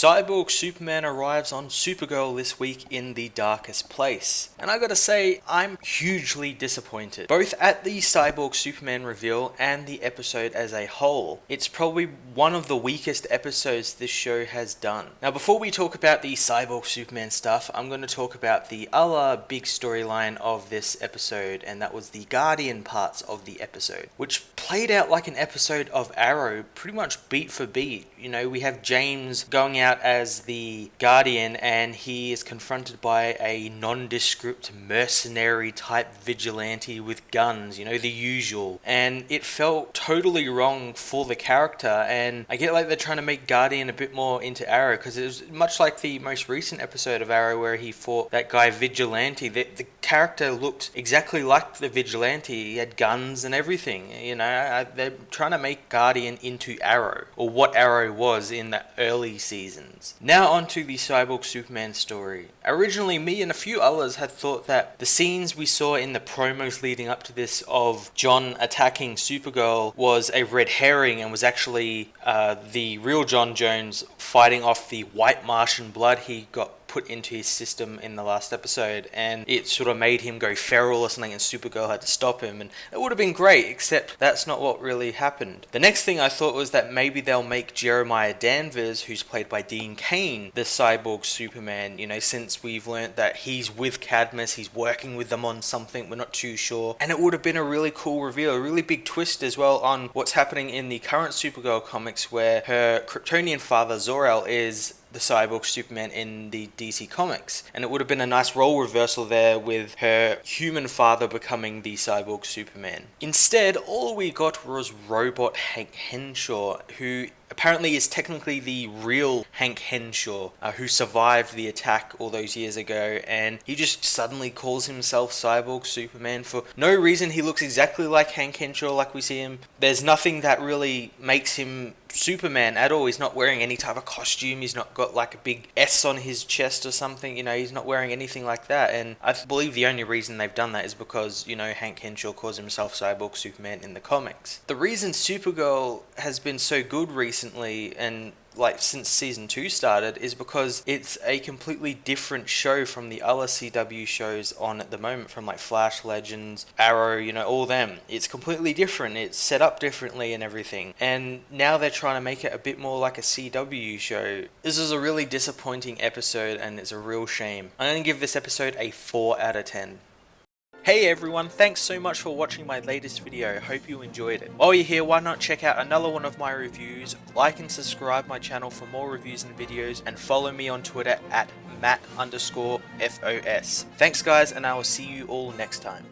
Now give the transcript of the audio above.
Cyborg Superman arrives on Supergirl this week in the darkest place. And I gotta say, I'm hugely disappointed. Both at the Cyborg Superman reveal and the episode as a whole. It's probably one of the weakest episodes this show has done. Now before we talk about the Cyborg Superman stuff, I'm going to talk about the other big storyline of this episode, and that was the Guardian parts of the episode, which played out like an episode of Arrow, pretty much beat for beat. You know, we have James going out as the Guardian and he is confronted by a nondescript mercenary type vigilante with guns, you know, the usual. And it felt totally wrong for the character, and I get like they're trying to make Guardian a bit more into Arrow, because it was much like the most recent episode of Arrow where he fought that guy Vigilante. The character looked exactly like the Vigilante. He had guns and everything, you know. They're trying to make Guardian into Arrow, or what Arrow was in the early seasons. Now onto the Cyborg Superman story. Originally, me and a few others had thought that the scenes we saw in the promos leading up to this of John attacking Supergirl was a red herring and was actually the real John Jones fighting off the white Martian blood he got put into his system in the last episode, and it sort of made him go feral or something, and Supergirl had to stop him, and it would have been great, except that's not what really happened. The next thing I thought was that maybe they'll make Jeremiah Danvers, who's played by Dean Cain, the Cyborg Superman, you know, since we've learnt that he's with Cadmus, he's working with them on something, we're not too sure, and it would have been a really cool reveal, a really big twist as well on what's happening in the current Supergirl comics, where her Kryptonian father Zor-El is the Cyborg Superman in the DC Comics, and it would have been a nice role reversal there with her human father becoming the Cyborg Superman. Instead, all we got was robot Hank Henshaw, who apparently is technically the real Hank Henshaw, who survived the attack all those years ago, and he just suddenly calls himself Cyborg Superman for no reason. He looks exactly like Hank Henshaw, like we see him. There's nothing that really makes him Superman at all. He's not wearing any type of costume, he's not got like a big S on his chest or something, you know, he's not wearing anything like that, and I believe the only reason they've done that is because, you know, Hank Henshaw calls himself Cyborg Superman in the comics. The reason Supergirl has been so good recently, and like since season 2 started, is because it's a completely different show from the other CW shows on at the moment, from like Flash, Legends, Arrow, you know, all them. It's completely different, it's set up differently and everything, and now they're trying to make it a bit more like a CW show. This is a really disappointing episode, and it's a real shame. I'm going to give this episode a 4 out of 10. Hey everyone, thanks so much for watching my latest video, hope you enjoyed it. While you're here, why not check out another one of my reviews, like and subscribe my channel for more reviews and videos, and follow me on Twitter at Matt_FOS. Thanks guys, and I will see you all next time.